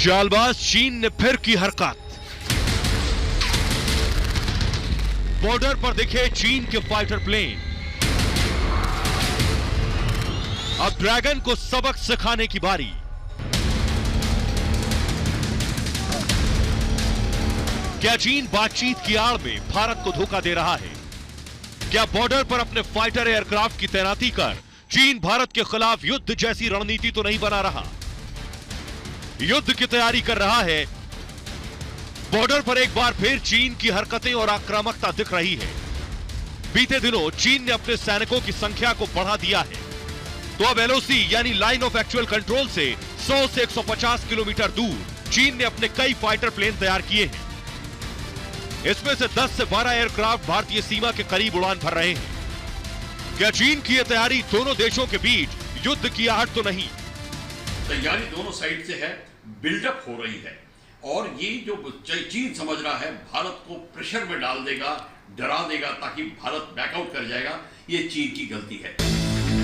चालबाज चीन ने फिर की हरकत। बॉर्डर पर दिखे चीन के फाइटर प्लेन। अब ड्रैगन को सबक सिखाने की बारी। क्या चीन बातचीत की आड़ में भारत को धोखा दे रहा है? क्या बॉर्डर पर अपने फाइटर एयरक्राफ्ट की तैनाती कर चीन भारत के खिलाफ युद्ध जैसी रणनीति तो नहीं बना रहा? युद्ध की तैयारी कर रहा है। बॉर्डर पर एक बार फिर चीन की हरकतें और आक्रामकता दिख रही है। बीते दिनों चीन ने अपने सैनिकों की संख्या को बढ़ा दिया है, तो अब एलओसी यानी लाइन ऑफ एक्चुअल कंट्रोल से 100 से 150 किलोमीटर दूर चीन ने अपने कई फाइटर प्लेन तैयार किए हैं। इसमें से 10 से 12 एयरक्राफ्ट भारतीय सीमा के करीब उड़ान भर रहे हैं। क्या चीन की यह तैयारी दोनों देशों के बीच युद्ध की आहट तो नहीं? तैयारी दोनों साइड से है, बिल्डअप हो रही है, और ये जो चीन समझ रहा है भारत को प्रेशर में डाल देगा, डरा देगा ताकि भारत बैकआउट कर जाएगा, ये चीन की गलती है।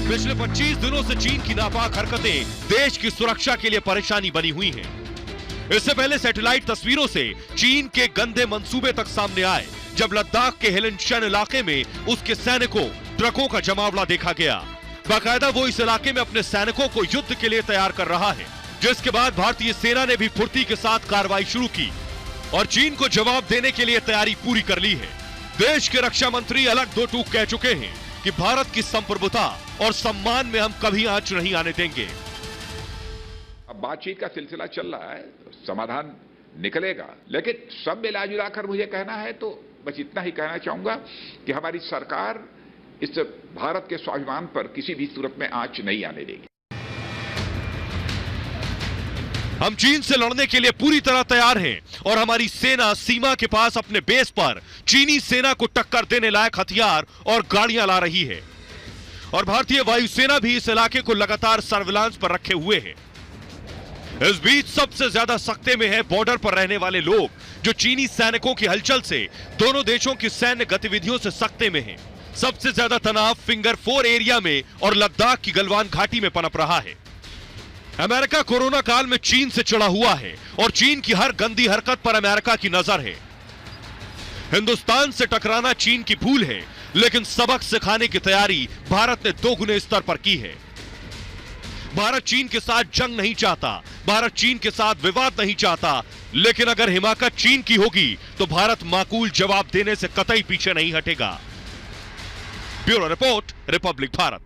पिछले 25 दिनों से चीन की नापाक हरकतें देश की सुरक्षा के लिए परेशानी बनी हुई हैं। इससे पहले सैटेलाइट तस्वीरों से चीन के गंदे मंसूबे तक सामने आए, जब लद्दाख के हेलिनशन इलाके में उसके सैनिकों ट्रकों का जमावड़ा देखा गया। बाकायदा वो इस इलाके में अपने सैनिकों को युद्ध के लिए तैयार कर रहा है, जिसके बाद भारतीय सेना ने भी फुर्ती के साथ कार्रवाई शुरू की और चीन को जवाब देने के लिए तैयारी पूरी कर ली है। देश के रक्षा मंत्री अलग दो टूक कह चुके हैं कि भारत की संप्रभुता और सम्मान में हम कभी आंच नहीं आने देंगे। अब बातचीत का सिलसिला चल रहा है, समाधान निकलेगा, लेकिन सब मिला जुला कर मुझे कहना है तो बस इतना ही कहना चाहूंगा कि हमारी सरकार इस भारत के स्वाभिमान पर किसी भी सूरत में आंच नहीं आने देगी। हम चीन से लड़ने के लिए पूरी तरह तैयार हैं और हमारी सेना सीमा के पास अपने बेस पर चीनी सेना को टक्कर देने लायक हथियार और गाड़ियां ला रही है। और भारतीय वायुसेना भी इस इलाके को लगातार सर्विलांस पर रखे हुए है। इस बीच सबसे ज्यादा सख्ते में है बॉर्डर पर रहने वाले लोग, जो चीनी सैनिकों की हलचल से दोनों देशों की सैन्य गतिविधियों से सख्ते में हैं। सबसे ज्यादा तनाव फिंगर 4 एरिया में और लद्दाख की गलवान घाटी में पनप रहा है। अमेरिका कोरोना काल में चीन से चिढ़ा हुआ है और चीन की हर गंदी हरकत पर अमेरिका की नजर है। हिंदुस्तान से टकराना चीन की भूल है, लेकिन सबक सिखाने की तैयारी भारत ने दोगुने स्तर पर की है। भारत चीन के साथ जंग नहीं चाहता, भारत चीन के साथ विवाद नहीं चाहता, लेकिन अगर हिमाकत चीन की होगी तो भारत माकूल जवाब देने से कतई पीछे नहीं हटेगा। Bureau report, Republic Bharat.